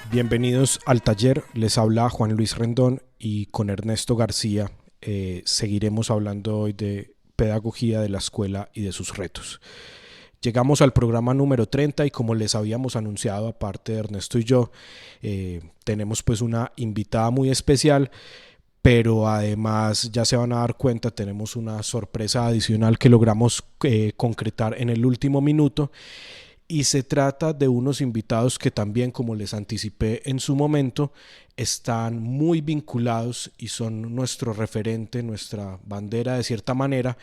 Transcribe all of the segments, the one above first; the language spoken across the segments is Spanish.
Bienvenidos al taller, les habla Juan Luis Rendón y con Ernesto García seguiremos hablando hoy de pedagogía de la escuela y de sus retos. Llegamos al programa número 30 y como les habíamos anunciado, aparte de Ernesto y yo, tenemos pues una invitada muy especial, pero además ya se van a dar cuenta, tenemos una sorpresa adicional que logramos concretar en el último minuto. Y se trata de unos invitados que también, como les anticipé en su momento, están muy vinculados y son nuestro referente, nuestra bandera de cierta manera,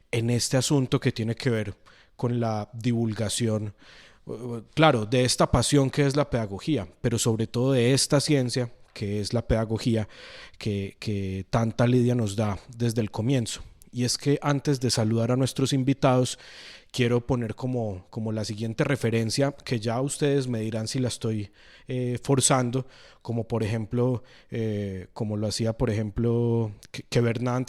en este asunto que tiene que ver con la divulgación, claro, de esta pasión que es la pedagogía, pero sobre todo de esta ciencia que es la pedagogía que tanta lidia nos da desde el comienzo. Y es que antes de saludar a nuestros invitados, quiero poner como la siguiente referencia, que ya ustedes me dirán si la estoy forzando, como por ejemplo, como lo hacía por ejemplo que Bernard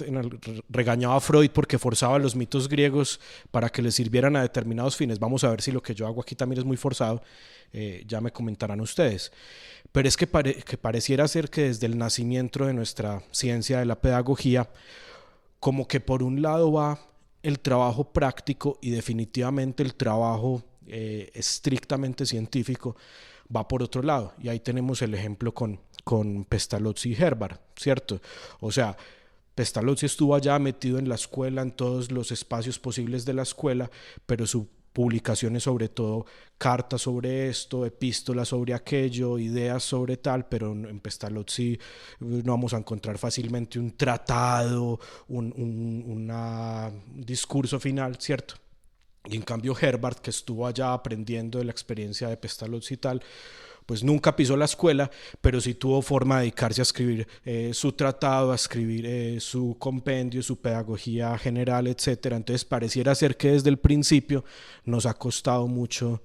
regañaba a Freud porque forzaba los mitos griegos para que le sirvieran a determinados fines. Vamos a ver si lo que yo hago aquí también es muy forzado, ya me comentarán ustedes. Pero es que pareciera ser que desde el nacimiento de nuestra ciencia de la pedagogía, como que por un lado va el trabajo práctico y definitivamente el trabajo estrictamente científico va por otro lado. Y ahí tenemos el ejemplo con Pestalozzi y Herbart, ¿cierto? O sea, Pestalozzi estuvo allá metido en la escuela, en todos los espacios posibles de la escuela, pero su publicaciones sobre todo, cartas sobre esto, epístolas sobre aquello, ideas sobre tal, pero en Pestalozzi no vamos a encontrar fácilmente un tratado, un discurso final, ¿cierto? Y en cambio Herbart, que estuvo allá aprendiendo de la experiencia de Pestalozzi y tal, pues nunca pisó la escuela, pero sí tuvo forma de dedicarse a escribir su tratado, a escribir su compendio, su pedagogía general, etcétera. Entonces pareciera ser que desde el principio nos ha costado mucho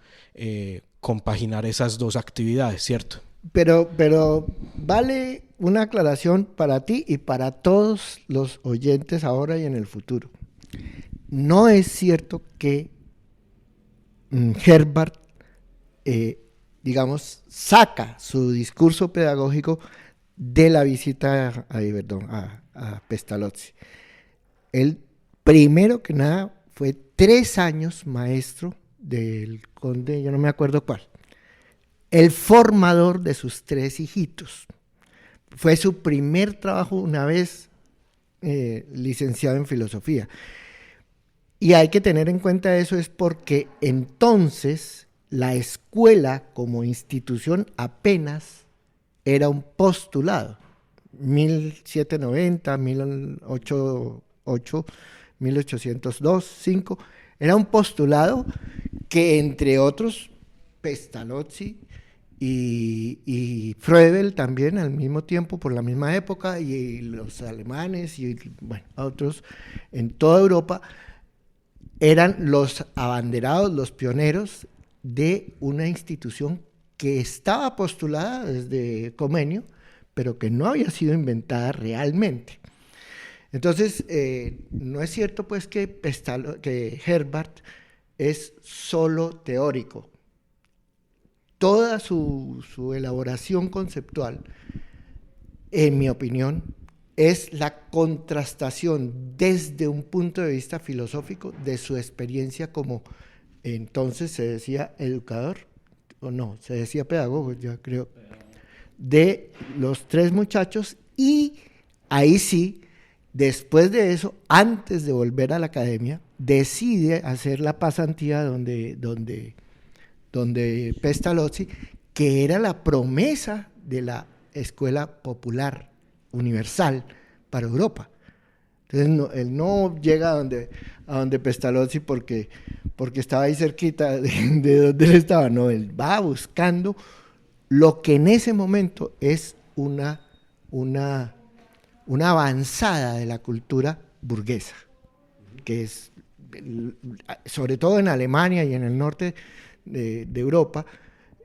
compaginar esas dos actividades, ¿cierto? Pero vale una aclaración para ti y para todos los oyentes ahora y en el futuro. No es cierto que Herbart, digamos, saca su discurso pedagógico de la visita a Pestalozzi. Él, primero que nada, fue 3 años maestro del conde, yo no me acuerdo cuál, el formador de sus 3 hijitos. Fue su primer trabajo una vez licenciado en filosofía. Y hay que tener en cuenta eso es porque entonces la escuela como institución apenas era un postulado. 1790, 1808, 1802, 5, era un postulado que entre otros Pestalozzi y Froebel también al mismo tiempo, por la misma época, y los alemanes y bueno, otros en toda Europa, eran los abanderados, los pioneros de una institución que estaba postulada desde Comenio, pero que no había sido inventada realmente. Entonces, no es cierto pues que Herbart es solo teórico. Toda su elaboración conceptual, en mi opinión, es la contrastación desde un punto de vista filosófico de su experiencia como, entonces se decía educador, o no, se decía pedagogo, yo creo, de los 3 muchachos, y ahí sí, después de eso, antes de volver a la academia, decide hacer la pasantía donde Pestalozzi, que era la promesa de la escuela popular universal para Europa. Entonces él no llega a donde Pestalozzi porque estaba ahí cerquita de donde él estaba, no, él va buscando lo que en ese momento es una avanzada de la cultura burguesa, que es, sobre todo en Alemania y en el norte de Europa,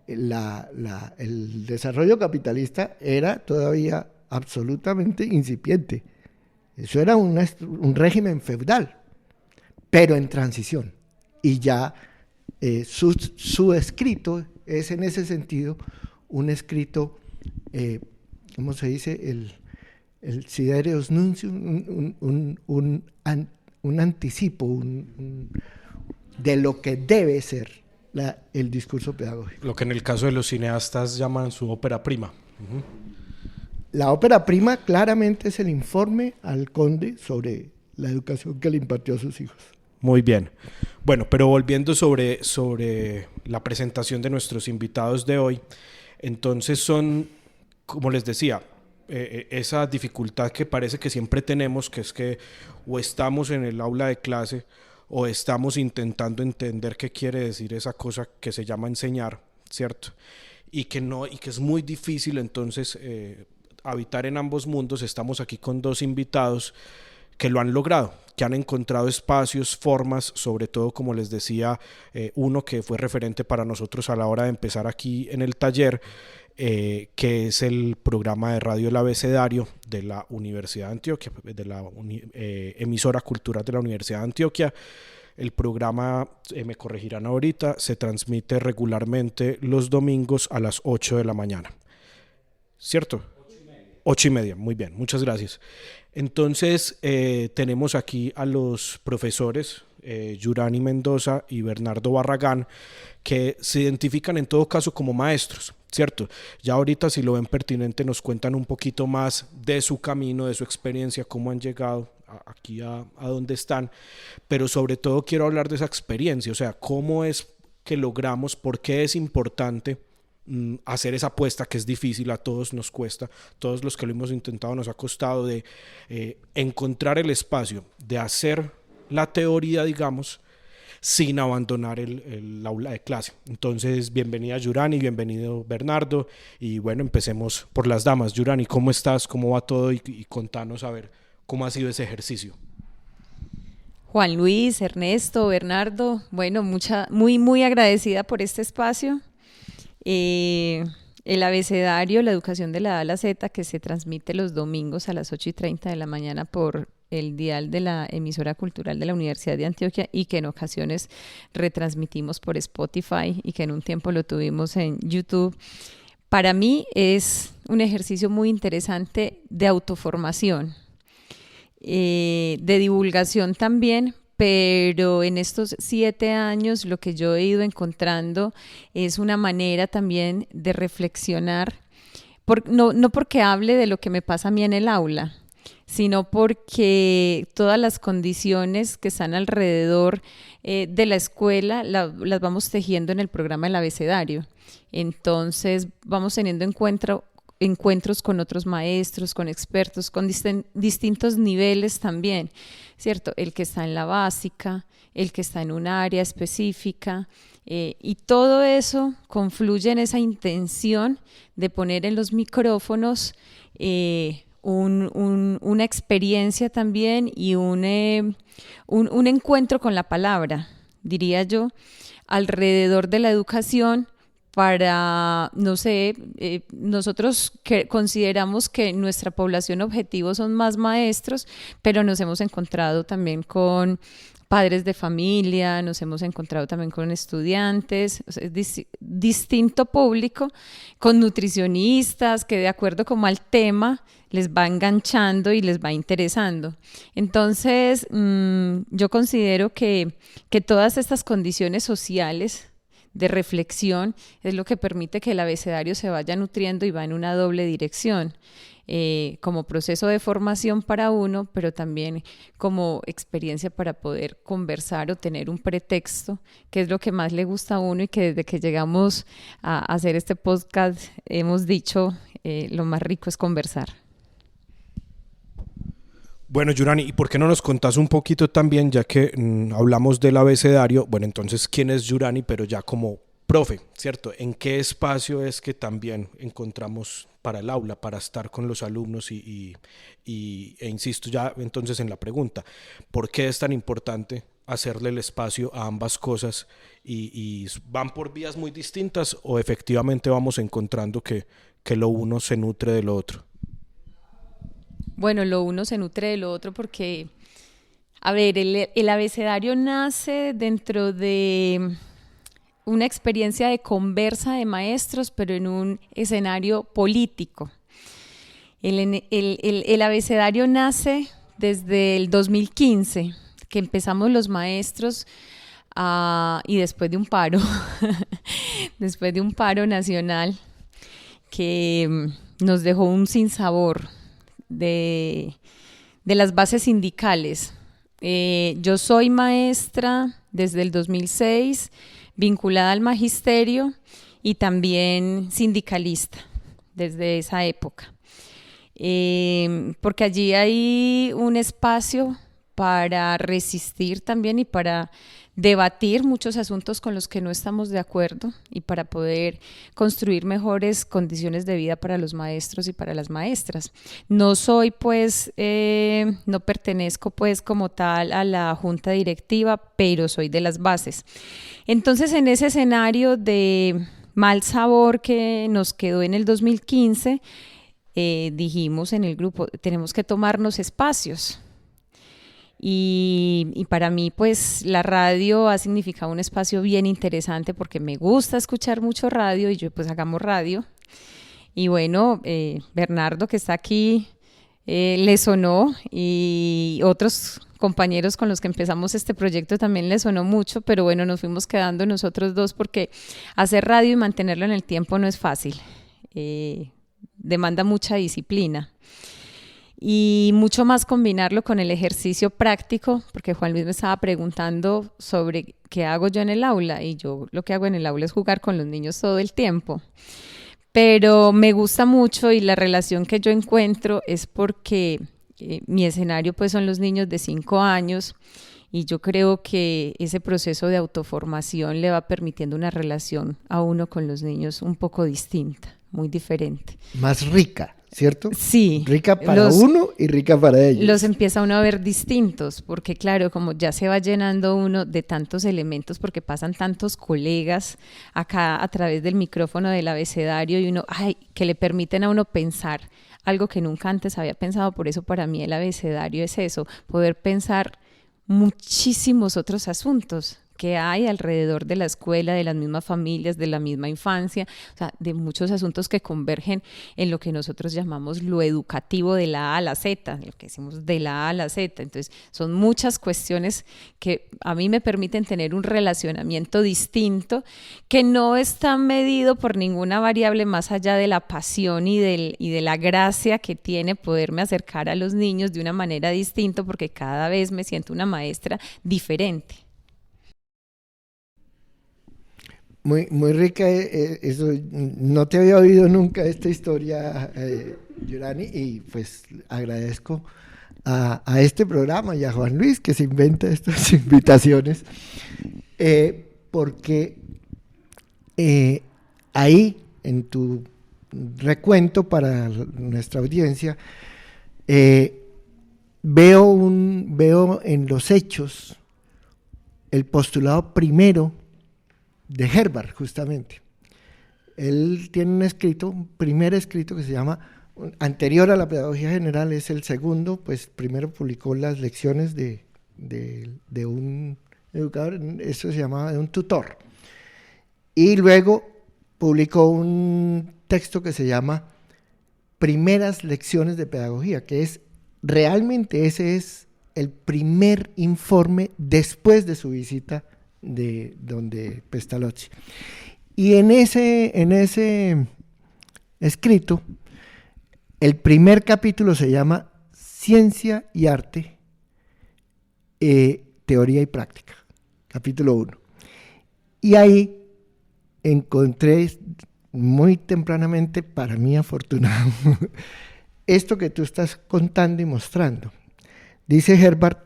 el desarrollo capitalista era todavía absolutamente incipiente. Eso era un régimen feudal, pero en transición. Y ya su escrito es en ese sentido un escrito, ¿cómo se dice? El Sidereus Nuncium, un anticipo de lo que debe ser el discurso pedagógico. Lo que en el caso de los cineastas llaman su ópera prima. La ópera prima claramente es el informe al conde sobre la educación que le impartió a sus hijos. Muy bien. Bueno, pero volviendo sobre la presentación de nuestros invitados de hoy, entonces son, como les decía, esa dificultad que parece que siempre tenemos, que es que o estamos en el aula de clase o estamos intentando entender qué quiere decir esa cosa que se llama enseñar, ¿cierto? Y que es muy difícil entonces habitar en ambos mundos. Estamos aquí con dos invitados que lo han logrado, que han encontrado espacios, formas, sobre todo, como les decía, uno que fue referente para nosotros a la hora de empezar aquí en el taller, que es el programa de radio El Abecedario de la Universidad de Antioquia, de la emisora cultural de la Universidad de Antioquia. El programa, me corregirán ahorita, se transmite regularmente los domingos a las 8 de la mañana. ¿Cierto? 8:30, muy bien, muchas gracias. Entonces, tenemos aquí a los profesores Yurani Mendoza y Bernardo Barragán, que se identifican en todo caso como maestros, ¿cierto? Ya ahorita, si lo ven pertinente, nos cuentan un poquito más de su camino, de su experiencia, cómo han llegado aquí a donde están, pero sobre todo quiero hablar de esa experiencia, o sea, cómo es que logramos, por qué es importante hacer esa apuesta que es difícil, a todos nos cuesta, todos los que lo hemos intentado nos ha costado, de encontrar el espacio, de hacer la teoría, digamos, sin abandonar el aula de clase. Entonces, bienvenida Yurani, bienvenido Bernardo, y bueno, empecemos por las damas. Yurani, ¿cómo estás? ¿Cómo va todo? Y contanos a ver cómo ha sido ese ejercicio. Juan Luis, Ernesto, Bernardo, bueno, muy agradecida por este espacio. El abecedario, la educación de la A a la Z, que se transmite los domingos a las 8:30 de la mañana por el dial de la emisora cultural de la Universidad de Antioquia, y que en ocasiones retransmitimos por Spotify y que en un tiempo lo tuvimos en YouTube. Para mí es un ejercicio muy interesante de autoformación, de divulgación también, pero en estos 7 años lo que yo he ido encontrando es una manera también de reflexionar, no porque hable de lo que me pasa a mí en el aula, sino porque todas las condiciones que están alrededor de la escuela las vamos tejiendo en el programa del abecedario. Entonces vamos teniendo encuentros con otros maestros, con expertos, con distintos niveles también, ¿cierto? El que está en la básica, el que está en un área específica, y todo eso confluye en esa intención de poner en los micrófonos una experiencia también y un encuentro con la palabra, diría yo, alrededor de la educación. Para, no sé, nosotros consideramos que nuestra población objetivo son más maestros, pero nos hemos encontrado también con padres de familia, nos hemos encontrado también con estudiantes, o sea, es distinto público, con nutricionistas que de acuerdo como al tema les va enganchando y les va interesando. Entonces, yo considero que todas estas condiciones sociales de reflexión es lo que permite que el abecedario se vaya nutriendo y va en una doble dirección, como proceso de formación para uno, pero también como experiencia para poder conversar o tener un pretexto, que es lo que más le gusta a uno, y que desde que llegamos a hacer este podcast hemos dicho, lo más rico es conversar. Bueno, Yurani, ¿y por qué no nos contás un poquito también, ya que hablamos del abecedario? Bueno, entonces, ¿quién es Yurani? Pero ya como profe, ¿cierto? ¿En qué espacio es que también encontramos para el aula, para estar con los alumnos? E insisto ya entonces en la pregunta, ¿por qué es tan importante hacerle el espacio a ambas cosas? ¿Y van por vías muy distintas o efectivamente vamos encontrando que lo uno se nutre de lo otro? Bueno, lo uno se nutre de lo otro porque, a ver, el abecedario nace dentro de una experiencia de conversa de maestros, pero en un escenario político. El abecedario nace desde el 2015, que empezamos los maestros y después de un paro, después de un paro nacional que nos dejó un sinsabor de las bases sindicales. Yo soy maestra desde el 2006, vinculada al magisterio y también sindicalista desde esa época. Porque allí hay un espacio para resistir también y para debatir muchos asuntos con los que no estamos de acuerdo y para poder construir mejores condiciones de vida para los maestros y para las maestras. No soy pues, no pertenezco pues como tal a la junta directiva, pero soy de las bases. Entonces, en ese escenario de mal sabor que nos quedó en el 2015, dijimos en el grupo, tenemos que tomarnos espacios. Y para mí, pues, la radio ha significado un espacio bien interesante porque me gusta escuchar mucho radio y yo, pues, hagamos radio. Y bueno, Bernardo, que está aquí, le sonó, y otros compañeros con los que empezamos este proyecto también le sonó mucho, pero bueno, nos fuimos quedando nosotros dos porque hacer radio y mantenerlo en el tiempo no es fácil. Demanda mucha disciplina. Y mucho más combinarlo con el ejercicio práctico, porque Juan Luis me estaba preguntando sobre qué hago yo en el aula, y yo lo que hago en el aula es jugar con los niños todo el tiempo. Pero me gusta mucho y la relación que yo encuentro es porque mi escenario pues son los niños de 5 años y yo creo que ese proceso de autoformación le va permitiendo una relación a uno con los niños un poco distinta, muy diferente. Más rica, ¿cierto? Sí. Rica para uno y rica para ellos. Los empieza uno a ver distintos, porque claro, como ya se va llenando uno de tantos elementos, porque pasan tantos colegas acá a través del micrófono del abecedario y uno, que le permiten a uno pensar algo que nunca antes había pensado. Por eso para mí el abecedario es eso, poder pensar muchísimos otros asuntos que hay alrededor de la escuela, de las mismas familias, de la misma infancia, o sea, de muchos asuntos que convergen en lo que nosotros llamamos lo educativo de la A a la Z, lo que decimos de la A a la Z. Entonces, son muchas cuestiones que a mí me permiten tener un relacionamiento distinto que no está medido por ninguna variable más allá de la pasión y de la gracia que tiene poderme acercar a los niños de una manera distinta, porque cada vez me siento una maestra diferente. Muy, muy rica eso. No te había oído nunca esta historia, Yorani, y pues agradezco a este programa y a Juan Luis que se inventa estas invitaciones, porque ahí en tu recuento para nuestra audiencia veo en los hechos el postulado primero de Herbart, justamente. Él tiene un primer escrito que se llama, anterior a la pedagogía general, es el segundo, pues primero publicó las lecciones de un educador, eso se llamaba de un tutor, y luego publicó un texto que se llama Primeras lecciones de pedagogía, que es realmente ese es el primer informe después de su visita de donde Pestalozzi. Y en ese escrito, el primer capítulo se llama Ciencia y Arte, Teoría y Práctica, capítulo 1. Y ahí encontré muy tempranamente, para mí afortunado, esto que tú estás contando y mostrando. Dice Herbart,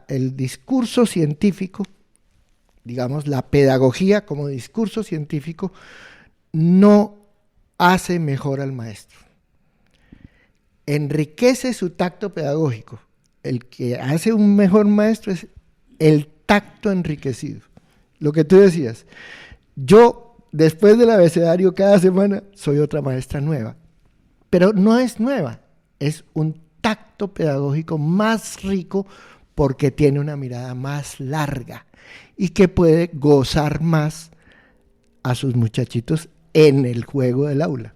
el discurso científico, digamos, la pedagogía como discurso científico, no hace mejor al maestro. Enriquece su tacto pedagógico. El que hace un mejor maestro es el tacto enriquecido. Lo que tú decías, yo después del abecedario cada semana soy otra maestra nueva, pero no es nueva, es un tacto pedagógico más rico porque tiene una mirada más larga y que puede gozar más a sus muchachitos en el juego del aula.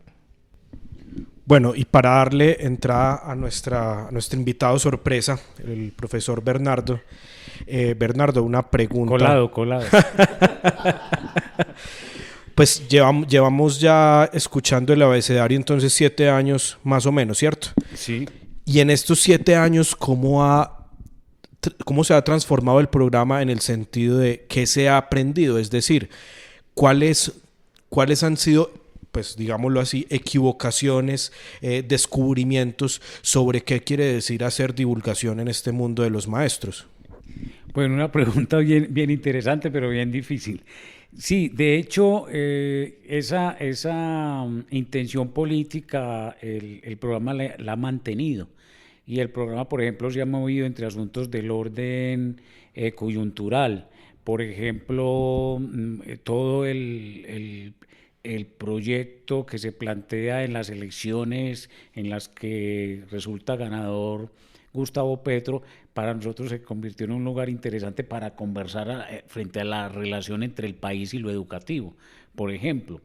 Bueno, y para darle entrada a nuestro invitado sorpresa, el profesor Bernardo. Bernardo, una pregunta. Colado. Pues llevamos ya escuchando el abecedario entonces 7 años más o menos, ¿cierto? Sí. Y en estos 7 años, ¿cómo se ha transformado el programa en el sentido de qué se ha aprendido? Es decir, ¿cuáles han sido, pues digámoslo así, equivocaciones, descubrimientos sobre qué quiere decir hacer divulgación en este mundo de los maestros? Bueno, una pregunta bien interesante, pero bien difícil. Sí, de hecho, esa intención política el programa la ha mantenido. Y el programa, por ejemplo, se ha movido entre asuntos del orden coyuntural. Por ejemplo, todo el proyecto que se plantea en las elecciones en las que resulta ganador Gustavo Petro, para nosotros se convirtió en un lugar interesante para conversar frente a la relación entre el país y lo educativo, por ejemplo.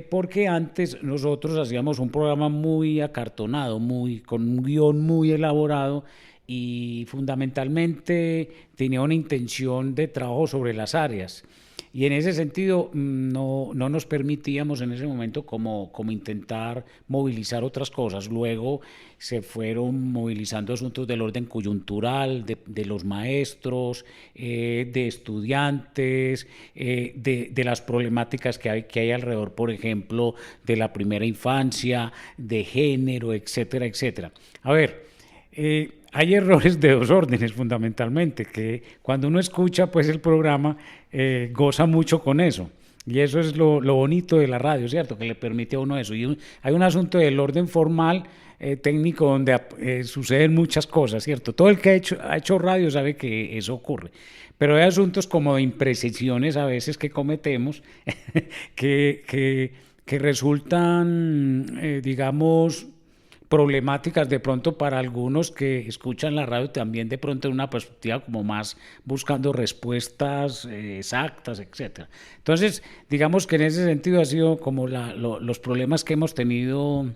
Porque antes nosotros hacíamos un programa muy acartonado, con un guión muy elaborado y fundamentalmente tenía una intención de trabajo sobre las áreas. Y en ese sentido no nos permitíamos en ese momento como intentar movilizar otras cosas. Luego se fueron movilizando asuntos del orden coyuntural, de los maestros, de estudiantes, de las problemáticas que hay alrededor, por ejemplo, de la primera infancia, de género, etcétera, etcétera. A ver, hay errores de dos órdenes fundamentalmente, que cuando uno escucha pues el programa goza mucho con eso, y eso es lo bonito de la radio, ¿cierto? Que le permite a uno eso. Y hay un asunto del orden formal, técnico, donde suceden muchas cosas, ¿cierto? Todo el que ha hecho radio sabe que eso ocurre, pero hay asuntos como de imprecisiones a veces que cometemos que resultan, digamos, problemáticas de pronto para algunos que escuchan la radio también de pronto en una perspectiva como más buscando respuestas exactas, etcétera. Entonces, digamos que en ese sentido ha sido como los problemas que hemos tenido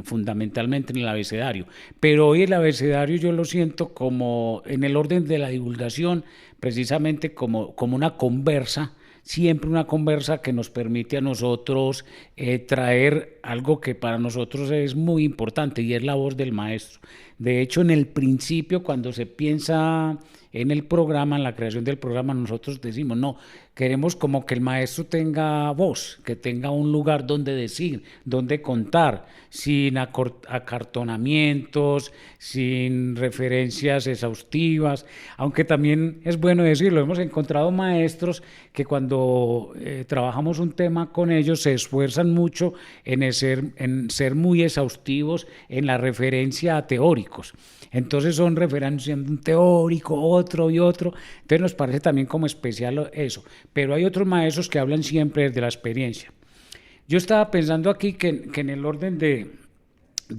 fundamentalmente en el abecedario. Pero hoy el abecedario yo lo siento como en el orden de la divulgación, precisamente como una conversa, siempre una conversa que nos permite a nosotros traer algo que para nosotros es muy importante, y es la voz del maestro. De hecho, en el principio, cuando se piensa en el programa, en la creación del programa, nosotros decimos, no, queremos como que el maestro tenga voz, que tenga un lugar donde decir, donde contar, sin acartonamientos, sin referencias exhaustivas, aunque también es bueno decirlo, hemos encontrado maestros que cuando trabajamos un tema con ellos se esfuerzan mucho en ser muy exhaustivos en la referencia a teóricos. Entonces son referenciando un teórico, otro y otro. Entonces nos parece también como especial eso. Pero hay otros maestros que hablan siempre desde la experiencia. Yo estaba pensando aquí que en el orden de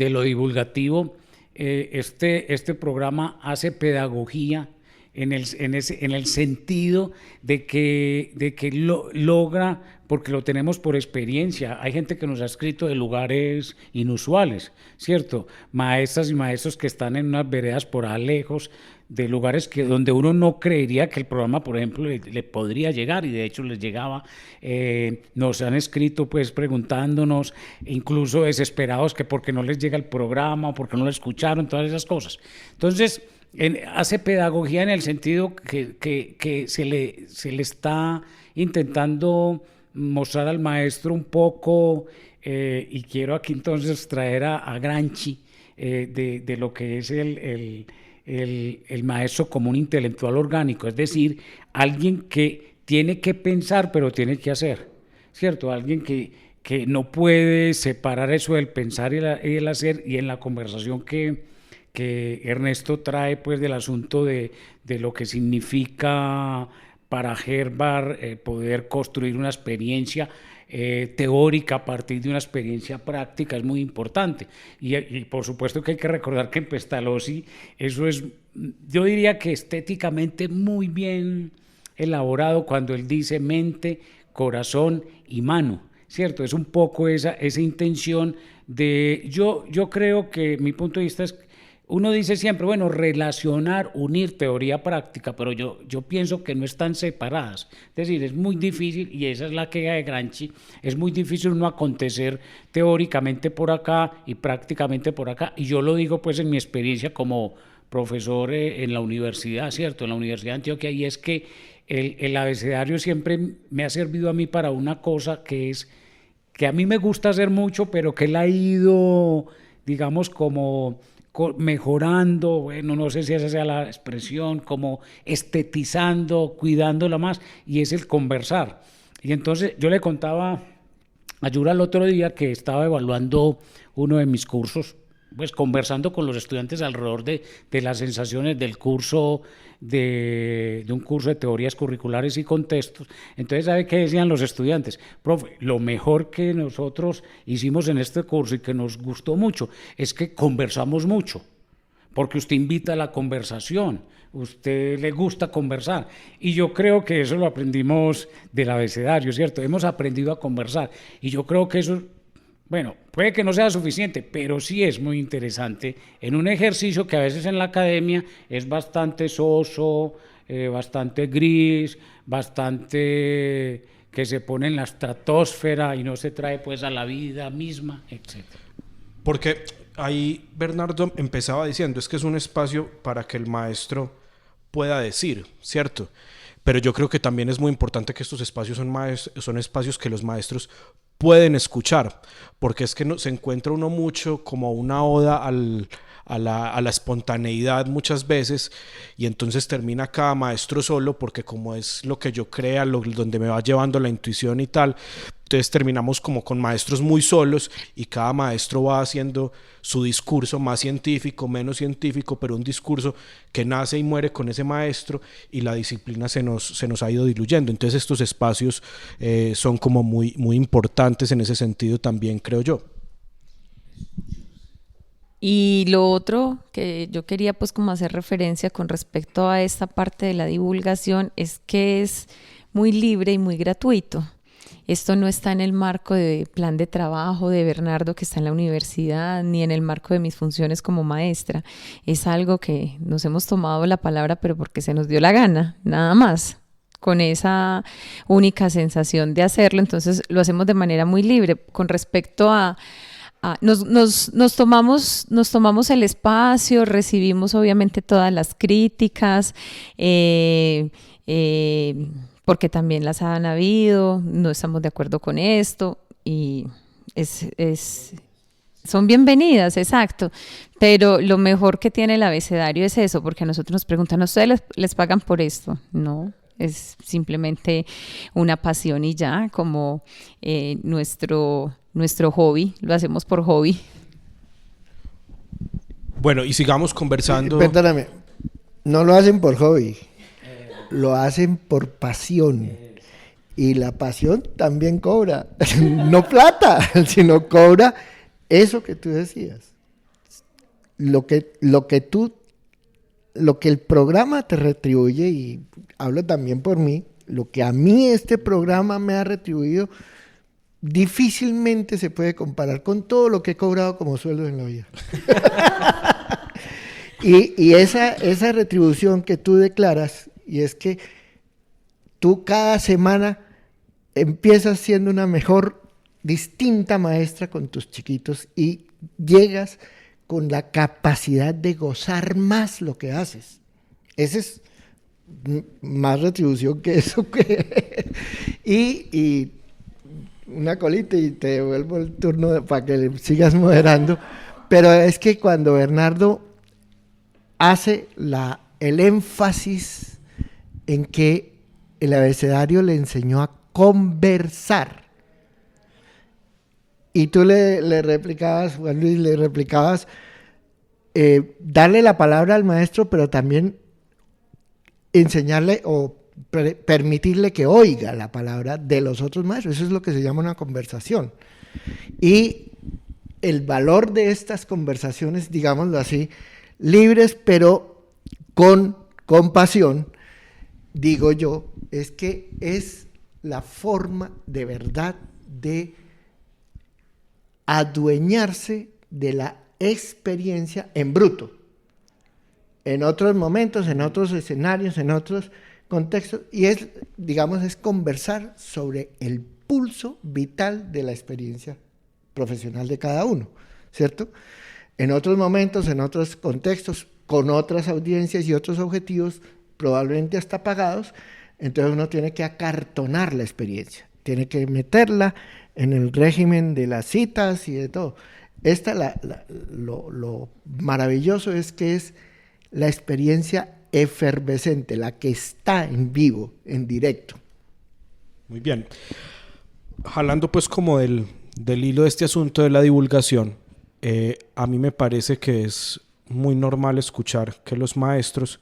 lo divulgativo, este programa hace pedagogía en el sentido de que logra, porque lo tenemos por experiencia. Hay gente que nos ha escrito de lugares inusuales, ¿cierto? Maestras y maestros que están en unas veredas por allá lejos, de lugares donde uno no creería que el programa, por ejemplo, le podría llegar, y de hecho les llegaba. Nos han escrito pues preguntándonos, incluso desesperados, que por qué no les llega el programa o por qué no lo escucharon, todas esas cosas. Entonces, hace pedagogía en el sentido que se le está intentando mostrar al maestro un poco, y quiero aquí entonces traer a Gramsci, de lo que es el maestro como un intelectual orgánico, es decir, alguien que tiene que pensar pero tiene que hacer, ¿cierto? Alguien que no puede separar eso del pensar y el hacer, y en la conversación que Ernesto trae pues del asunto de lo que significa para Herbart poder construir una experiencia teórica a partir de una experiencia práctica es muy importante. Y por supuesto que hay que recordar que en Pestalozzi eso es, yo diría que estéticamente muy bien elaborado cuando él dice mente, corazón y mano, ¿cierto? Es un poco esa intención de, yo creo que mi punto de vista es, uno dice siempre, bueno, relacionar, unir teoría práctica, pero yo pienso que no están separadas. Es decir, es muy difícil, y esa es la queja de Gramsci, es muy difícil uno acontecer teóricamente por acá y prácticamente por acá. Y yo lo digo pues en mi experiencia como profesor en la universidad, ¿cierto? En la Universidad de Antioquia, y es que el abecedario siempre me ha servido a mí para una cosa que es que a mí me gusta hacer mucho, pero que él ha ido, digamos, como mejorando, bueno, no sé si esa sea la expresión, como estetizando, cuidándola más, y es el conversar. Y entonces yo le contaba a Yura el otro día que estaba evaluando uno de mis cursos, pues conversando con los estudiantes alrededor de las sensaciones del curso, de un curso de teorías curriculares y contextos. Entonces, ¿sabe qué decían los estudiantes? Profe, lo mejor que nosotros hicimos en este curso y que nos gustó mucho es que conversamos mucho, porque usted invita a la conversación, usted le gusta conversar, y yo creo que eso lo aprendimos del abecedario, ¿cierto? Hemos aprendido a conversar, y yo creo que eso, bueno, puede que no sea suficiente, pero sí es muy interesante en un ejercicio que a veces en la academia es bastante soso, bastante gris, bastante que se pone en la estratosfera y no se trae pues a la vida misma, etc. Porque ahí Bernardo empezaba diciendo, es que es un espacio para que el maestro pueda decir, ¿cierto? Pero yo creo que también es muy importante que estos espacios son espacios que los maestros pueden escuchar, porque es que se encuentra uno mucho como una oda a la espontaneidad muchas veces, y entonces termina cada maestro solo, porque como es lo que yo crea, donde me va llevando la intuición y tal, entonces terminamos como con maestros muy solos, y cada maestro va haciendo su discurso más científico, menos científico, pero un discurso que nace y muere con ese maestro, y la disciplina se nos ha ido diluyendo. Entonces estos espacios son como muy, muy importantes en ese sentido también, creo yo. Y lo otro que yo quería pues como hacer referencia con respecto a esta parte de la divulgación es que es muy libre y muy gratuito. Esto no está en el marco de plan de trabajo de Bernardo que está en la universidad, ni en el marco de mis funciones como maestra. Es algo que nos hemos tomado la palabra, pero porque se nos dio la gana, nada más, con esa única sensación de hacerlo. Entonces lo hacemos de manera muy libre. Con respecto a nos tomamos el espacio, recibimos obviamente todas las críticas, porque también las han habido, no estamos de acuerdo con esto, y son bienvenidas, exacto, pero lo mejor que tiene el abecedario es eso, porque a nosotros nos preguntan, ¿a ustedes les pagan por esto? No, es simplemente una pasión y ya, como nuestro hobby, lo hacemos por hobby. Bueno, y sigamos conversando. Perdóname, no lo hacen por hobby, lo hacen por pasión. Y la pasión también cobra, no plata, sino cobra eso que tú decías. Lo que el programa te retribuye, y hablo también por mí, lo que a mí este programa me ha retribuido, difícilmente se puede comparar con todo lo que he cobrado como sueldo en la vida. y esa retribución que tú declaras, y es que tú cada semana empiezas siendo una mejor, distinta maestra con tus chiquitos, y llegas con la capacidad de gozar más lo que haces. Ese es más retribución que eso. Y una colita y te devuelvo el turno para que sigas moderando. Pero es que cuando Bernardo hace el énfasis en que el abecedario le enseñó a conversar, y tú le replicabas, Juan Luis, darle la palabra al maestro, pero también enseñarle o permitirle que oiga la palabra de los otros maestros. Eso es lo que se llama una conversación. Y el valor de estas conversaciones, digámoslo así, libres pero con compasión, digo yo, es que es la forma de verdad de adueñarse de la experiencia en bruto, en otros momentos, en otros escenarios, en otros contextos, y es, digamos, es conversar sobre el pulso vital de la experiencia profesional de cada uno, ¿cierto? En otros momentos, en otros contextos, con otras audiencias y otros objetivos, probablemente hasta pagados, entonces uno tiene que acartonar la experiencia, tiene que meterla en el régimen de las citas y de todo. Lo maravilloso es que es la experiencia efervescente, la que está en vivo, en directo. Muy bien. Jalando pues como del hilo de este asunto de la divulgación, a mí me parece que es muy normal escuchar que los maestros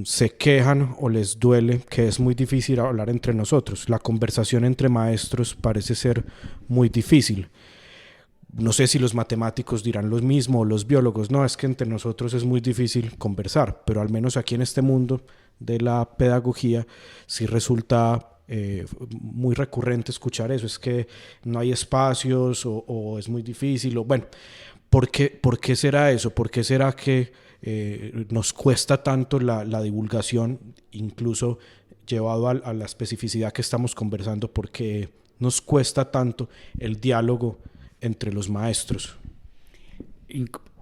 se quejan o les duele que es muy difícil hablar entre nosotros. La conversación entre maestros parece ser muy difícil. No sé si los matemáticos dirán lo mismo o los biólogos. No, es que entre nosotros es muy difícil conversar, pero al menos aquí en este mundo de la pedagogía sí resulta muy recurrente escuchar eso. Es que no hay espacios o es muy difícil. Bueno, ¿por qué será eso? ¿Por qué será que nos cuesta tanto la divulgación, incluso llevado a la especificidad que estamos conversando? ¿Por qué nos cuesta tanto el diálogo entre los maestros?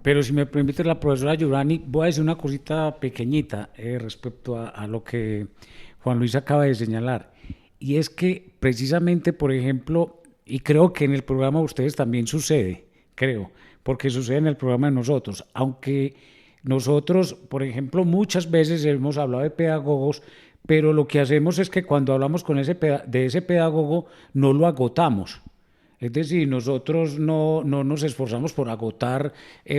Pero si me permite la profesora Giovanni, voy a decir una cosita pequeñita respecto a lo que Juan Luis acaba de señalar, y es que precisamente, por ejemplo, y creo que en el programa de ustedes también sucede, creo, porque sucede en el programa de nosotros, aunque nosotros, por ejemplo, muchas veces hemos hablado de pedagogos, pero lo que hacemos es que cuando hablamos de ese pedagogo no lo agotamos. Es decir, nosotros no nos esforzamos por agotar,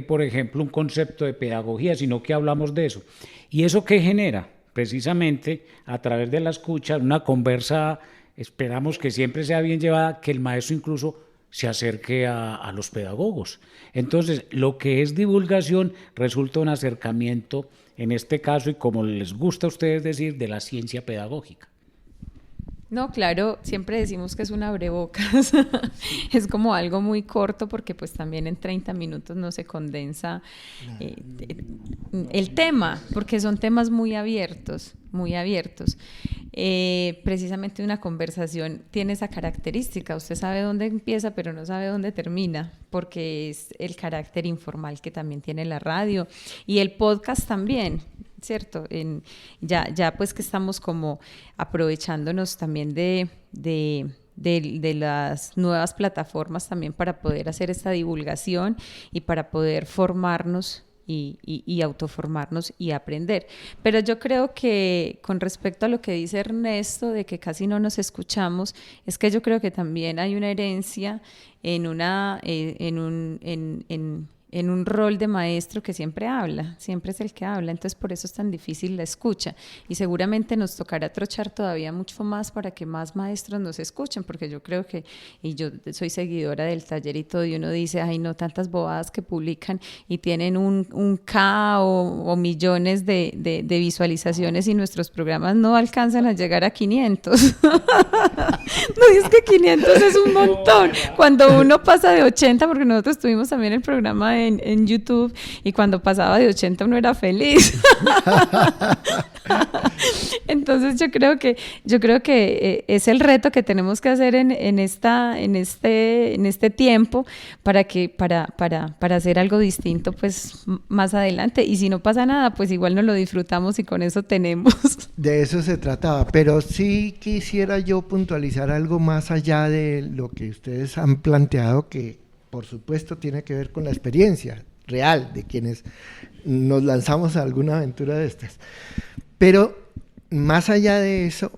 por ejemplo, un concepto de pedagogía, sino que hablamos de eso. ¿Y eso qué genera? Precisamente a través de la escucha, una conversa, esperamos que siempre sea bien llevada, que el maestro incluso se acerque a los pedagogos. Entonces, lo que es divulgación resulta un acercamiento, en este caso, y como les gusta a ustedes decir, de la ciencia pedagógica. No, claro, siempre decimos que es un abrebocas, es como algo muy corto porque pues también en 30 minutos no se condensa el tema, porque son temas muy abiertos, muy abiertos. Precisamente una conversación tiene esa característica, usted sabe dónde empieza pero no sabe dónde termina, porque es el carácter informal que también tiene la radio y el podcast también, ¿cierto? Ya pues que estamos como aprovechándonos también de las nuevas plataformas también para poder hacer esta divulgación y para poder formarnos y autoformarnos y aprender. Pero yo creo que con respecto a lo que dice Ernesto de que casi no nos escuchamos, es que yo creo que también hay una herencia en un rol de maestro que siempre habla, siempre es el que habla, entonces por eso es tan difícil la escucha y seguramente nos tocará trochar todavía mucho más para que más maestros nos escuchen, porque yo creo que, y yo soy seguidora del taller y todo, y uno dice, ay no, tantas bobadas que publican y tienen un K o millones de visualizaciones y nuestros programas no alcanzan a llegar a 500. No, es que 500 es un montón, cuando uno pasa de 80, porque nosotros tuvimos también el programa en YouTube y cuando pasaba de 80 uno era feliz. Entonces yo creo que es el reto que tenemos que hacer en este tiempo para hacer algo distinto pues más adelante, y si no pasa nada pues igual nos lo disfrutamos y con eso tenemos. De eso se trataba, pero sí quisiera yo puntualizar algo más allá de lo que ustedes han planteado, que por supuesto tiene que ver con la experiencia real de quienes nos lanzamos a alguna aventura de estas. Pero más allá de eso,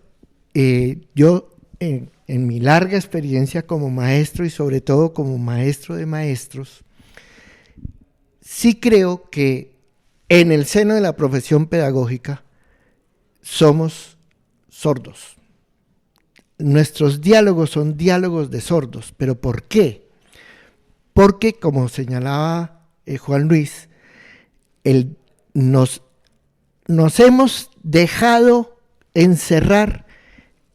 yo en mi larga experiencia como maestro y sobre todo como maestro de maestros, sí creo que en el seno de la profesión pedagógica somos sordos. Nuestros diálogos son diálogos de sordos. ¿Pero por qué? Porque, como señalaba Juan Luis, nos hemos dejado encerrar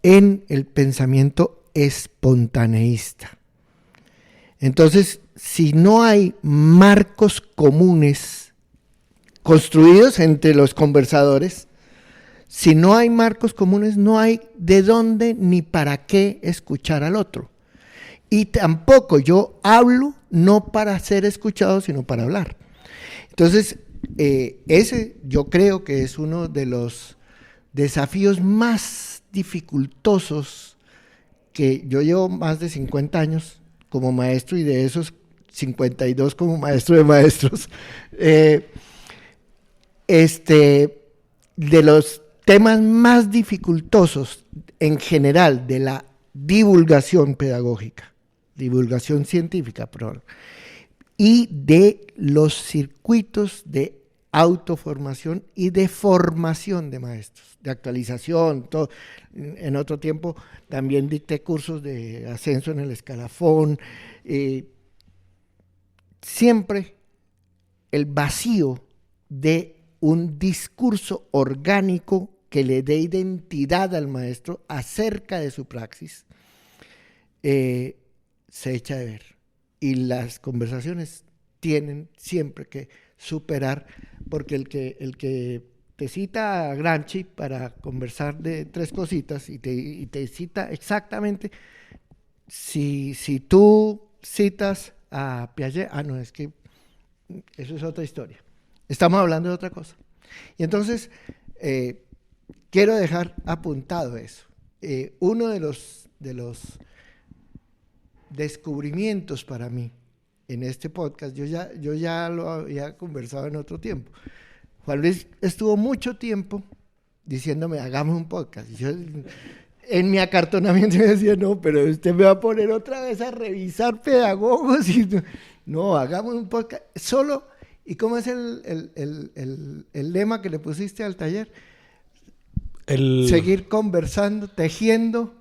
en el pensamiento espontaneísta. Entonces, si no hay marcos comunes construidos entre los conversadores, si no hay marcos comunes, no hay de dónde ni para qué escuchar al otro. Y tampoco yo hablo no para ser escuchado, sino para hablar. Entonces, ese yo creo que es uno de los desafíos más dificultosos que yo llevo más de 50 años como maestro y de esos 52 como maestro de maestros. De los temas más dificultosos en general de la divulgación pedagógica, divulgación científica, perdón, y de los circuitos de autoformación y de formación de maestros, de actualización. Todo. En otro tiempo también dicté cursos de ascenso en el escalafón. Siempre el vacío de un discurso orgánico que le dé identidad al maestro acerca de su praxis, se echa de ver. Y las conversaciones tienen siempre que superar, porque el que te cita a Gramsci para conversar de 3 cositas y te cita exactamente, si tú citas a Piaget, no, es que eso es otra historia. Estamos hablando de otra cosa. Y entonces, quiero dejar apuntado eso. Uno de los descubrimientos para mí en este podcast, yo ya lo había conversado en otro tiempo. Juan Luis estuvo mucho tiempo diciéndome, hagamos un podcast. Y yo, en mi acartonamiento, me decía, no, pero usted me va a poner otra vez a revisar pedagogos. Y no, hagamos un podcast solo. ¿Y cómo es el lema que le pusiste al taller? Seguir conversando, tejiendo.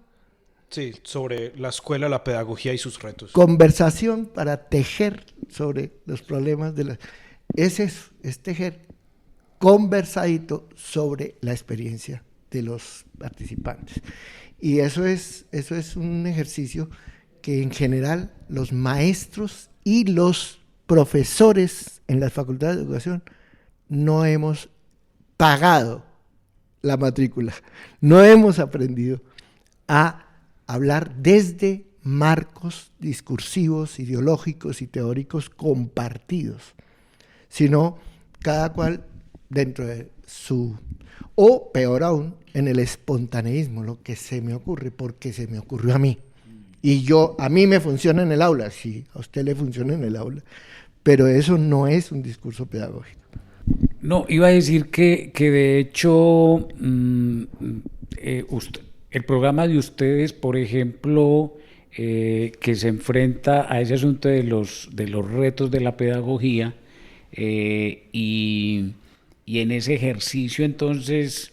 Sí, sobre la escuela, la pedagogía y sus retos. Conversación para tejer sobre los problemas de la... Es tejer conversadito sobre la experiencia de los participantes. Y eso es un ejercicio que en general los maestros y los profesores en las facultades de educación no hemos pagado la matrícula, no hemos aprendido a hablar desde marcos discursivos, ideológicos y teóricos compartidos, sino cada cual dentro de su, o peor aún, en el espontaneísmo, lo que se me ocurre porque se me ocurrió a mí. Y a mí me funciona en el aula, sí, a usted le funciona en el aula, pero eso no es un discurso pedagógico. No, iba a decir que de hecho el programa de ustedes, por ejemplo, que se enfrenta a ese asunto de los retos de la pedagogía, y en ese ejercicio entonces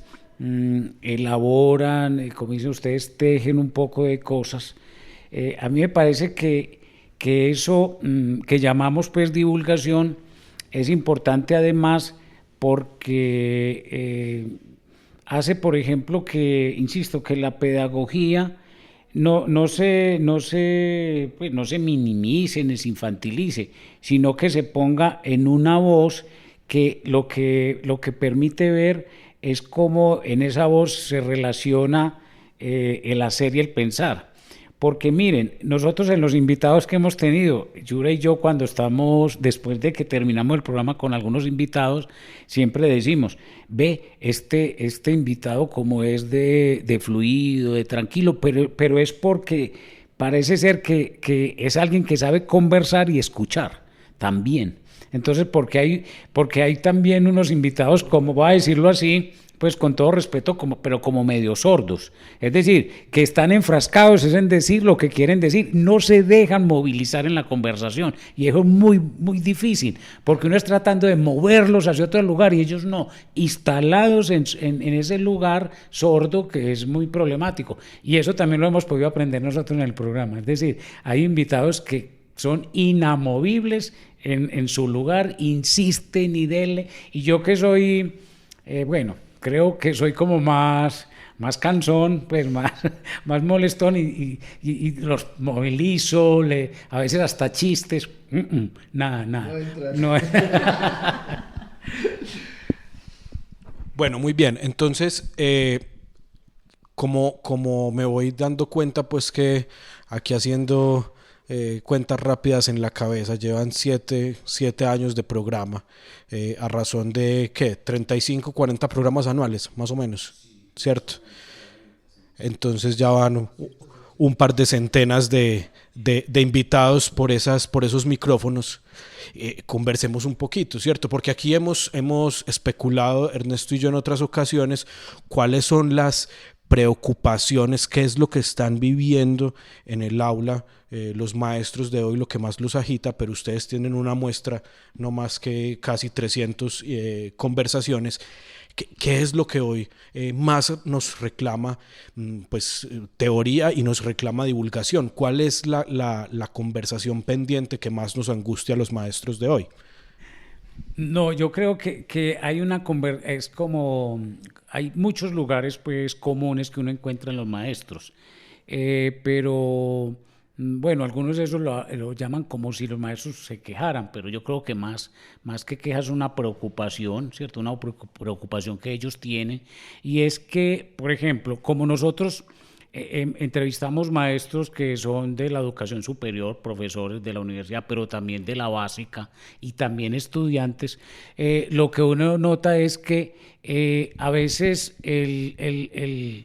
elaboran, como dicen ustedes, tejen un poco de cosas. A mí me parece que eso que llamamos pues divulgación es importante además porque hace, por ejemplo, que, insisto, que la pedagogía no se minimice ni se infantilice, sino que se ponga en una voz que lo que permite ver es cómo en esa voz se relaciona el hacer y el pensar. Porque miren, nosotros en los invitados que hemos tenido, Yura y yo, cuando estamos, después de que terminamos el programa con algunos invitados, siempre decimos, ve, este invitado como es de fluido, de tranquilo, pero es porque parece ser que es alguien que sabe conversar y escuchar también. Entonces, porque hay también unos invitados, como voy a decirlo así, pues con todo respeto, pero como medio sordos. Es decir, que están enfrascados es en decir lo que quieren decir, no se dejan movilizar en la conversación. Y eso es muy, muy difícil, porque uno es tratando de moverlos hacia otro lugar y ellos no, instalados en ese lugar sordo que es muy problemático. Y eso también lo hemos podido aprender nosotros en el programa. Es decir, hay invitados que son inamovibles en su lugar, insisten y denle. Y yo que soy, bueno, creo que soy como más cansón, pues más molestón y los movilizo, a veces hasta chistes, nada. No. Bueno, muy bien. Entonces, como me voy dando cuenta, pues que aquí haciendo cuentas rápidas en la cabeza, llevan 7 años de programa, a razón de, ¿qué? 35, 40 programas anuales, más o menos, ¿cierto? Entonces ya van un par de centenas de invitados por esos micrófonos. Conversemos un poquito, ¿cierto? Porque aquí hemos especulado, Ernesto y yo, en otras ocasiones, cuáles son las preocupaciones, qué es lo que están viviendo en el aula los maestros de hoy, lo que más los agita, pero ustedes tienen una muestra, no más que casi 300 conversaciones. ¿Qué es lo que hoy más nos reclama pues, teoría y nos reclama divulgación? ¿Cuál es la conversación pendiente que más nos angustia a los maestros de hoy? No, yo creo que hay es como, hay muchos lugares pues comunes que uno encuentra en los maestros, pero bueno, algunos de esos lo llaman como si los maestros se quejaran, pero yo creo que más que quejas es una preocupación, ¿cierto? Una preocupación que ellos tienen, y es que, por ejemplo, como nosotros entrevistamos maestros que son de la educación superior, profesores de la universidad, pero también de la básica y también estudiantes, lo que uno nota es que a veces el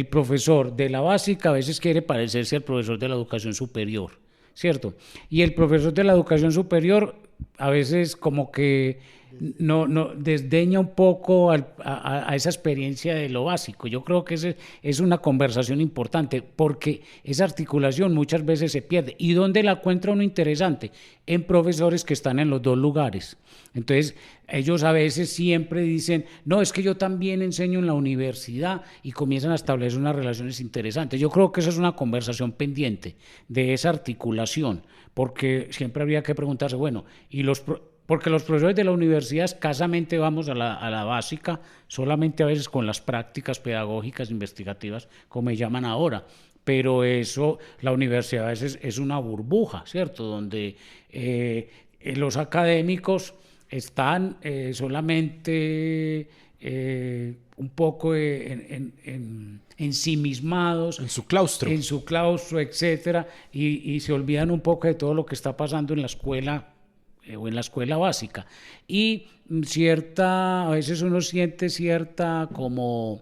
profesor de la básica a veces quiere parecerse al profesor de la educación superior, ¿cierto? Y el profesor de la educación superior a veces como que no desdeña un poco a esa experiencia de lo básico. Yo creo que es una conversación importante, porque esa articulación muchas veces se pierde. ¿Y dónde la encuentra uno interesante? En profesores que están en los dos lugares. Entonces, ellos a veces siempre dicen, no, es que yo también enseño en la universidad, y comienzan a establecer unas relaciones interesantes. Yo creo que eso es una conversación pendiente de esa articulación, porque siempre habría que preguntarse, bueno, porque los profesores de la universidad escasamente vamos a la básica, solamente a veces con las prácticas pedagógicas investigativas, como me llaman ahora, pero eso, la universidad a veces es una burbuja, ¿cierto?, donde los académicos están solamente un poco ensimismados en su claustro, etcétera, y se olvidan un poco de todo lo que está pasando en la escuela o en la escuela básica, y a veces uno siente cierta como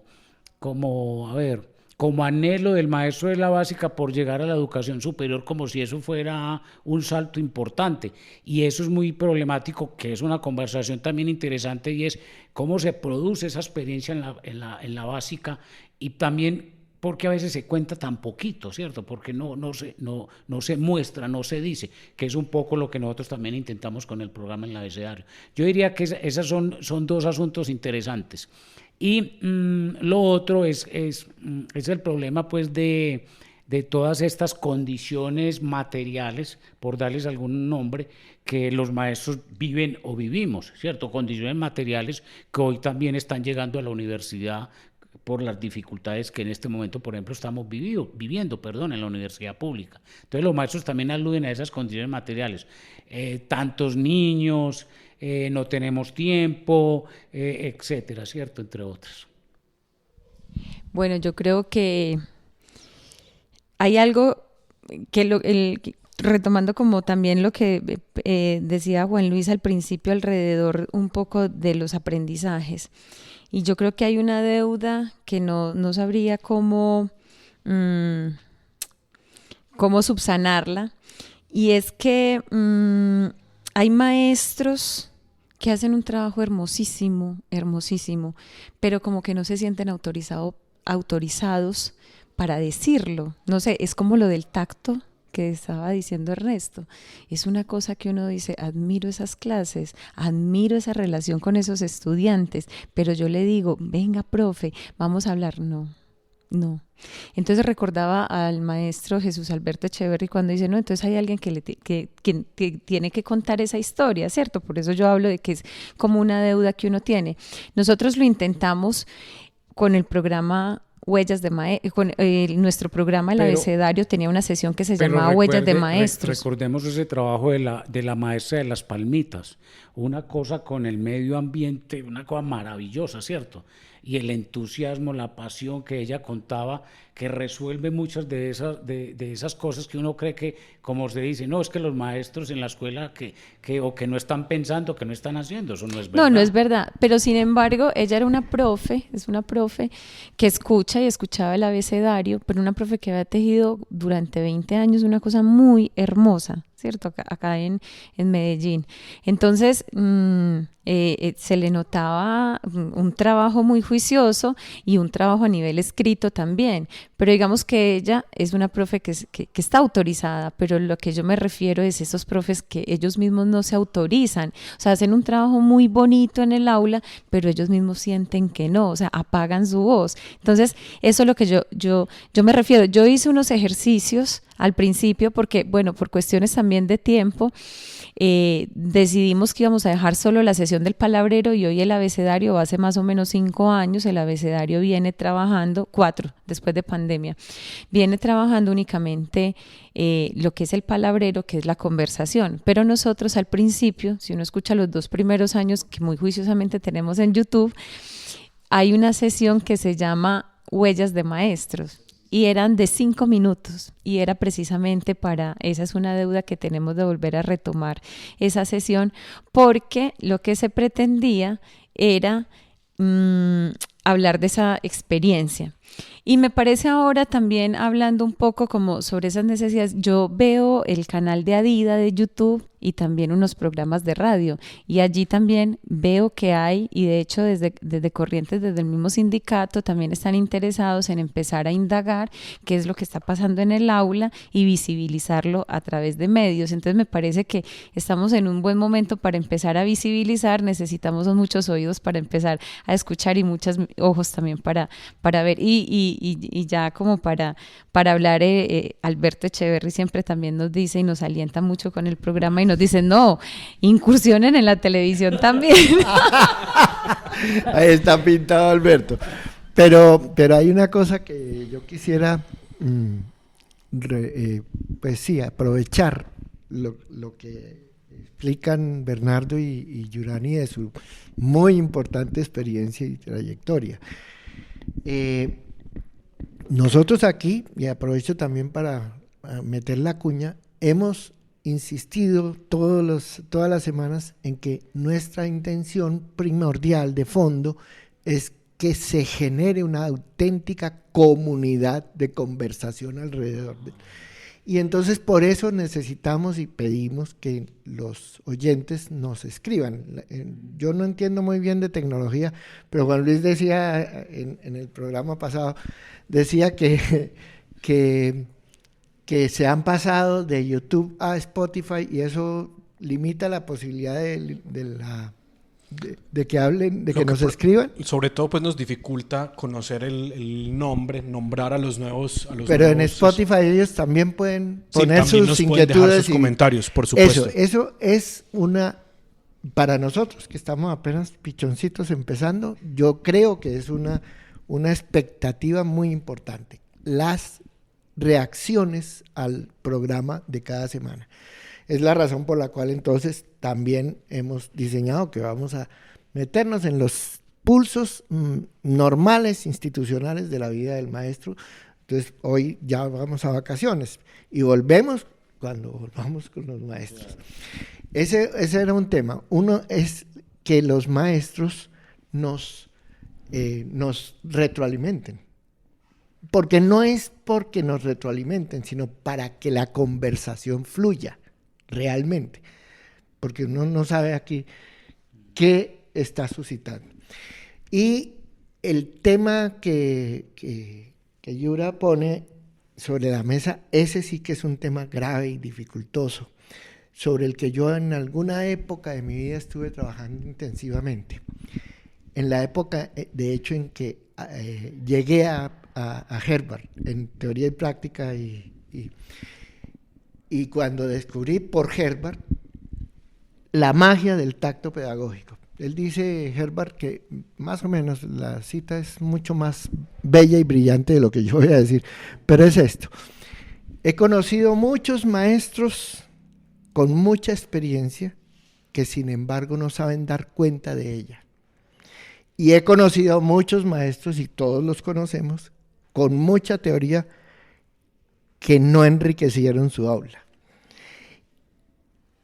anhelo del maestro de la básica por llegar a la educación superior, como si eso fuera un salto importante, y eso es muy problemático, que es una conversación también interesante, y es cómo se produce esa experiencia en la básica, y también porque a veces se cuenta tan poquito, ¿cierto? Porque no se muestra, no se dice, que es un poco lo que nosotros también intentamos con el programa en el abecedario. Yo diría que esas son dos asuntos interesantes. Y lo otro es el problema, pues, de todas estas condiciones materiales, por darles algún nombre, que los maestros viven o vivimos, ¿cierto? Condiciones materiales que hoy también están llegando a la universidad por las dificultades que en este momento, por ejemplo, estamos viviendo en la universidad pública. Entonces los maestros también aluden a esas condiciones materiales. Tantos niños, no tenemos tiempo, etcétera, ¿cierto?, entre otras. Bueno, yo creo que hay algo retomando como también lo que decía Juan Luis al principio alrededor un poco de los aprendizajes. Y yo creo que hay una deuda que no sabría cómo subsanarla, y es que hay maestros que hacen un trabajo hermosísimo, hermosísimo, pero como que no se sienten autorizados para decirlo. No sé, es como lo del tacto que estaba diciendo Ernesto. Es una cosa que uno dice, admiro esas clases, admiro esa relación con esos estudiantes, pero yo le digo, venga, profe, vamos a hablar. No. Entonces recordaba al maestro Jesús Alberto Echeverry cuando dice, no, entonces hay alguien que tiene que contar esa historia, ¿cierto? Por eso yo hablo de que es como una deuda que uno tiene. Nosotros lo intentamos con el programa Huellas de Maestros, nuestro programa, el abecedario, tenía una sesión que se llamaba Huellas de Maestros. Recordemos ese trabajo de la maestra de las palmitas, una cosa con el medio ambiente, una cosa maravillosa, ¿cierto? Y el entusiasmo, la pasión que ella contaba, que resuelve muchas de esas cosas que uno cree que, como se dice, no, es que los maestros en la escuela que no están pensando, que no están haciendo, eso no es verdad. No es verdad, pero sin embargo, ella era una profe que escucha y escuchaba el abecedario, pero una profe que había tejido durante 20 años una cosa muy hermosa, ¿cierto? Acá en Medellín. Entonces, se le notaba un trabajo muy juicioso y un trabajo a nivel escrito también, pero digamos que ella es una profe que está autorizada, pero lo que yo me refiero es esos profes que ellos mismos no se autorizan, o sea, hacen un trabajo muy bonito en el aula, pero ellos mismos sienten que no, o sea, apagan su voz. Entonces, eso es lo que yo me refiero. Yo hice unos ejercicios al principio porque, bueno, por cuestiones también de tiempo, decidimos que íbamos a dejar solo la sesión del palabrero y hoy el abecedario, hace más o menos 5 años, el abecedario viene trabajando, 4 después de pandemia, viene trabajando únicamente lo que es el palabrero, que es la conversación, pero nosotros al principio, si uno escucha los 2 primeros años que muy juiciosamente tenemos en YouTube, hay una sesión que se llama Huellas de Maestros. Y eran de 5 minutos y era precisamente esa es una deuda que tenemos de volver a retomar esa sesión, porque lo que se pretendía era hablar de esa experiencia. Y me parece ahora también, hablando un poco como sobre esas necesidades, yo veo el canal de Adida de YouTube y también unos programas de radio, y allí también veo que hay, y de hecho desde Corrientes, desde el mismo sindicato, también están interesados en empezar a indagar qué es lo que está pasando en el aula y visibilizarlo a través de medios. Entonces me parece que estamos en un buen momento para empezar a visibilizar, necesitamos muchos oídos para empezar a escuchar y muchos ojos también para ver, y ya como para hablar, Alberto Echeverry siempre también nos dice y nos alienta mucho con el programa y nos dice, no, incursionen en la televisión también. Ahí está pintado Alberto. Pero hay una cosa que yo quisiera, pues sí, aprovechar lo que explican Bernardo y Yurani de su muy importante experiencia y trayectoria. Nosotros aquí, y aprovecho también para meter la cuña, hemos insistido todas las semanas en que nuestra intención primordial de fondo es que se genere una auténtica comunidad de conversación alrededor de... Y entonces por eso necesitamos y pedimos que los oyentes nos escriban. Yo no entiendo muy bien de tecnología, pero Juan Luis decía en el programa pasado, decía que se han pasado de YouTube a Spotify y eso limita la posibilidad de que hablen, de que nos escriban. Sobre todo pues nos dificulta conocer el nombre, nombrar a los nuevos. Pero en Spotify ellos también pueden poner sus inquietudes, pueden dejar sus comentarios, por supuesto. Eso es para nosotros que estamos apenas pichoncitos empezando, yo creo que es una expectativa muy importante. Las reacciones al programa de cada semana. Es la razón por la cual entonces también hemos diseñado que vamos a meternos en los pulsos normales, institucionales de la vida del maestro. Entonces hoy ya vamos a vacaciones y volvemos cuando volvamos con los maestros. Ese era un tema. Uno es que los maestros nos retroalimenten. Porque no es porque nos retroalimenten, sino para que la conversación fluya realmente. porque uno no sabe aquí qué está suscitando. Y el tema que Yura pone sobre la mesa, ese sí que es un tema grave y dificultoso, sobre el que yo en alguna época de mi vida estuve trabajando intensivamente. En la época, de hecho, en que llegué a Herbart en teoría y práctica y cuando descubrí por Herbart la magia del tacto pedagógico. Él dice, Herbart, que más o menos la cita es mucho más bella y brillante de lo que yo voy a decir, pero es esto: he conocido muchos maestros con mucha experiencia que sin embargo no saben dar cuenta de ella. Y he conocido muchos maestros, y todos los conocemos, con mucha teoría que no enriquecieron su aula.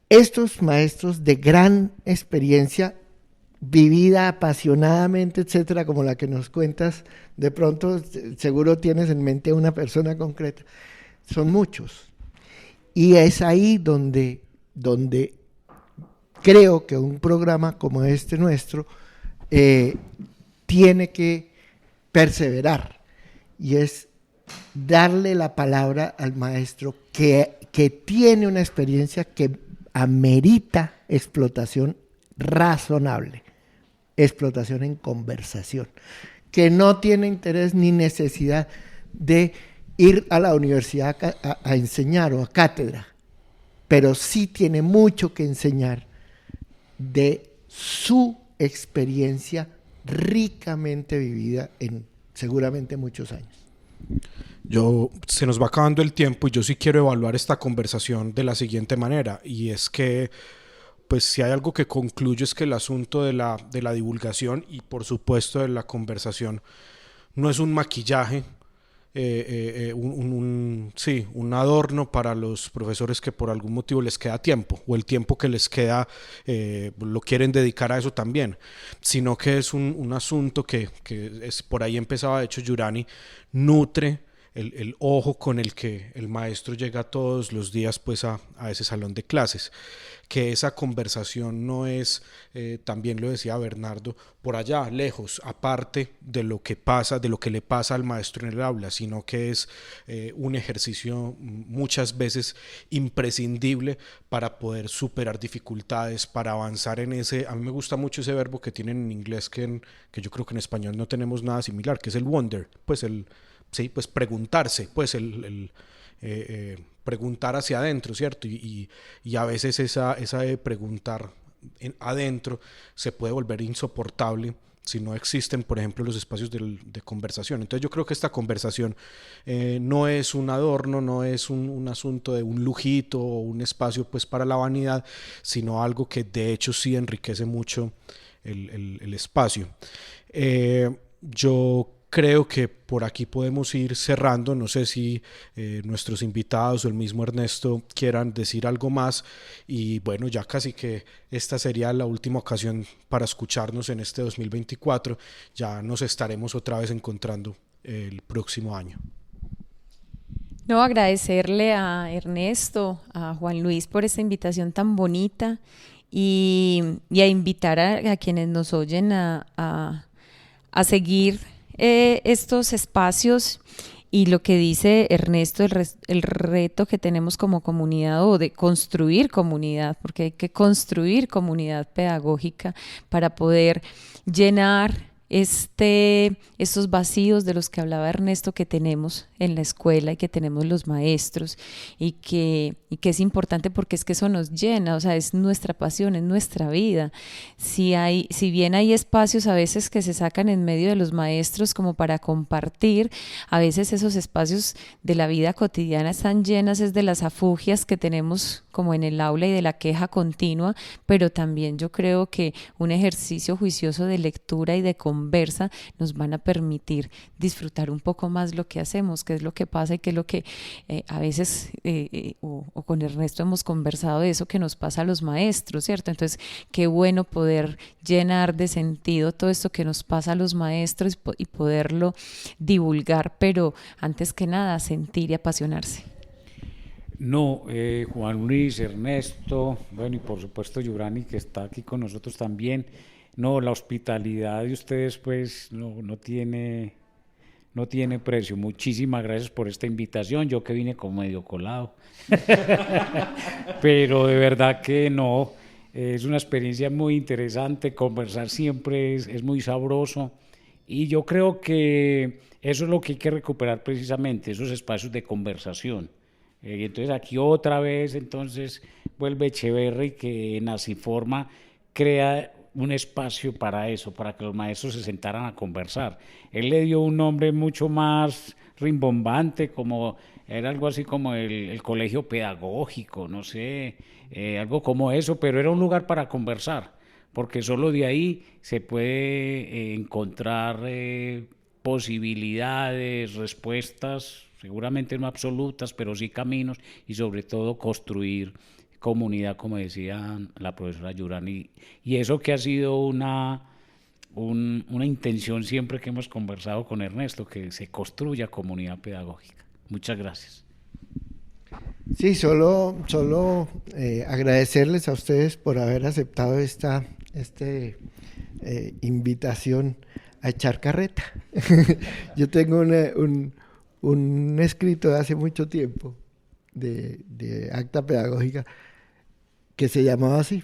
Estos maestros de gran experiencia, vivida apasionadamente, etcétera, como la que nos cuentas, de pronto seguro tienes en mente a una persona concreta, son muchos. Y es ahí donde creo que un programa como este nuestro tiene que perseverar, y es darle la palabra al maestro que tiene una experiencia que amerita explotación razonable, explotación en conversación, que no tiene interés ni necesidad de ir a la universidad a enseñar o a cátedra, pero sí tiene mucho que enseñar de su experiencia ricamente vivida en seguramente muchos años. Se nos va acabando el tiempo y yo sí quiero evaluar esta conversación de la siguiente manera, y es que pues si hay algo que concluyo es que el asunto de la divulgación y por supuesto de la conversación no es un maquillaje, un adorno para los profesores que por algún motivo les queda tiempo, o el tiempo que les queda lo quieren dedicar a eso también, sino que es un asunto que es, por ahí empezaba de hecho Giuliani, nutre el ojo con el que el maestro llega todos los días pues a ese salón de clases, que esa conversación no es, también lo decía Bernardo, por allá, lejos, aparte de lo que pasa, de lo que le pasa al maestro en el aula, sino que es un ejercicio muchas veces imprescindible para poder superar dificultades, para avanzar en ese, a mí me gusta mucho ese verbo que tienen en inglés que yo creo que en español no tenemos nada similar, que es el wonder, pues pues preguntarse, pues preguntar hacia adentro, ¿cierto? Y a veces esa de preguntar adentro se puede volver insoportable si no existen, por ejemplo, los espacios de conversación. Entonces yo creo que esta conversación no es un adorno, no es un asunto de un lujito o un espacio pues para la vanidad, sino algo que de hecho sí enriquece mucho el espacio. Yo creo que por aquí podemos ir cerrando. No sé si nuestros invitados o el mismo Ernesto quieran decir algo más, y bueno, ya casi que esta sería la última ocasión para escucharnos en este 2024. Ya nos estaremos otra vez encontrando el próximo año. No, agradecerle a Ernesto, a Juan Luis por esta invitación tan bonita, y a invitar a quienes nos oyen a seguir estos espacios, y lo que dice Ernesto, el reto que tenemos como comunidad, o de construir comunidad, porque hay que construir comunidad pedagógica para poder llenar estos vacíos de los que hablaba Ernesto, que tenemos en la escuela y que tenemos los maestros, y que es importante porque es que eso nos llena, o sea, es nuestra pasión, es nuestra vida. Si bien hay espacios a veces que se sacan en medio de los maestros como para compartir, a veces esos espacios de la vida cotidiana están llenas es de las afugias que tenemos como en el aula y de la queja continua, pero también yo creo que un ejercicio juicioso de lectura y de conversa nos van a permitir disfrutar un poco más lo que hacemos, qué es lo que pasa y qué es lo que a veces o con Ernesto hemos conversado de eso que nos pasa a los maestros, ¿cierto? Entonces, qué bueno poder llenar de sentido todo esto que nos pasa a los maestros y poderlo divulgar, pero antes que nada sentir y apasionarse. No, Juan Luis, Ernesto, bueno, y por supuesto Yurani, que está aquí con nosotros también. No, la hospitalidad de ustedes pues no tiene precio. Muchísimas gracias por esta invitación. Yo que vine como medio colado. Pero de verdad que no, es una experiencia muy interesante. Conversar siempre es muy sabroso. Y yo creo que eso es lo que hay que recuperar precisamente, esos espacios de conversación. Y entonces aquí otra vez, entonces vuelve Echeverry, que en Naciforma crea un espacio para eso, para que los maestros se sentaran a conversar. Él le dio un nombre mucho más rimbombante, como era algo así como el colegio pedagógico, no sé, algo como eso, pero era un lugar para conversar, porque solo de ahí se puede encontrar posibilidades, respuestas, seguramente no absolutas, pero sí caminos, y sobre todo construir comunidad, como decía la profesora Yurani, y eso que ha sido una intención siempre que hemos conversado con Ernesto, que se construya comunidad pedagógica. Muchas gracias. Sí, solo agradecerles a ustedes por haber aceptado esta invitación a echar carreta. Yo tengo un escrito de hace mucho tiempo de acta pedagógica que se llamaba así: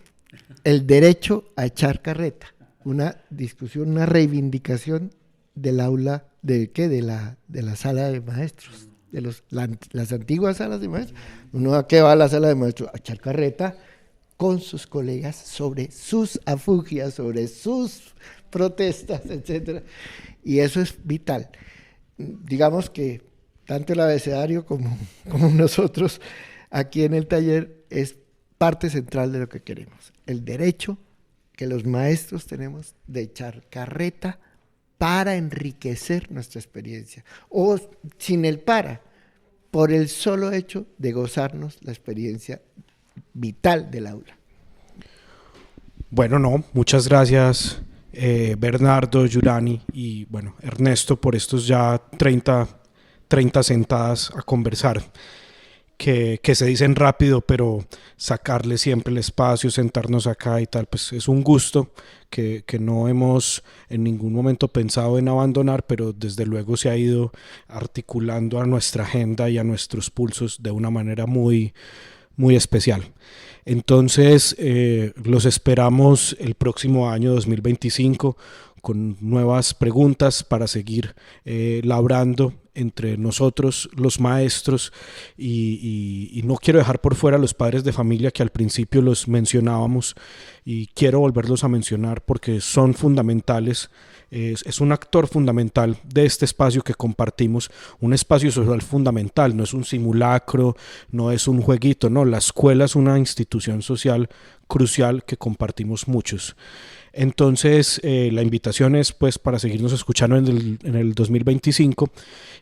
el derecho a echar carreta, una discusión, una reivindicación del aula, ¿de qué? De la sala de maestros, de las antiguas salas de maestros. Uno a qué va a la sala de maestros, a echar carreta con sus colegas sobre sus afugias, sobre sus protestas, etcétera. Y eso es vital. Digamos que tanto el abecedario como nosotros aquí en el taller es parte central de lo que queremos. El derecho que los maestros tenemos de echar carreta para enriquecer nuestra experiencia. O sin el por el solo hecho de gozarnos la experiencia vital del aula. Bueno, no, muchas gracias Bernardo, Yurani y bueno, Ernesto por estos ya 30 sentadas a conversar. Que se dicen rápido, pero sacarle siempre el espacio, sentarnos acá y tal, pues es un gusto que no hemos en ningún momento pensado en abandonar, pero desde luego se ha ido articulando a nuestra agenda y a nuestros pulsos de una manera muy, muy especial. Entonces, los esperamos el próximo año 2025 con nuevas preguntas para seguir labrando entre nosotros los maestros y no quiero dejar por fuera a los padres de familia que al principio los mencionábamos y quiero volverlos a mencionar porque son fundamentales. Es un actor fundamental de este espacio que compartimos, un espacio social fundamental, no es un simulacro, no es un jueguito, no, la escuela es una institución social crucial que compartimos muchos. Entonces la invitación es pues para seguirnos escuchando en el 2025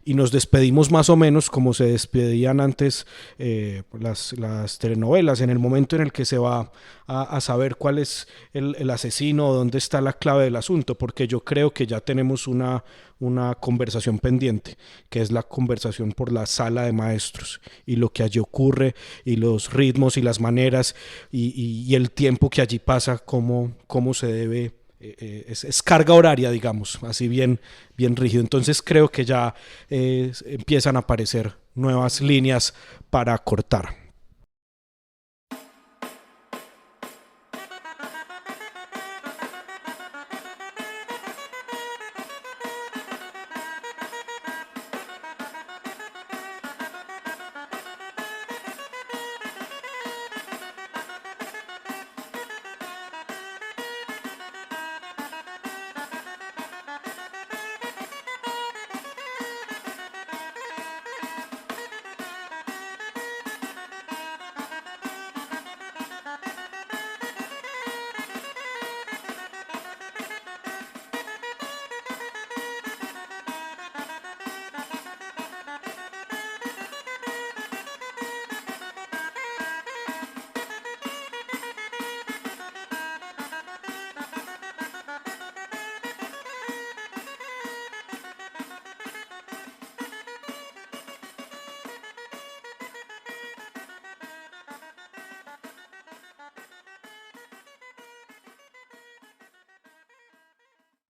y nos despedimos más o menos como se despedían antes las telenovelas, en el momento en el que se va a saber cuál es el asesino o dónde está la clave del asunto, porque yo creo que ya tenemos una conversación pendiente, que es la conversación por la sala de maestros y lo que allí ocurre y los ritmos y las maneras y el tiempo que allí pasa, cómo se debe, es carga horaria, digamos, así bien rígido. Entonces creo que ya empiezan a aparecer nuevas líneas para cortar.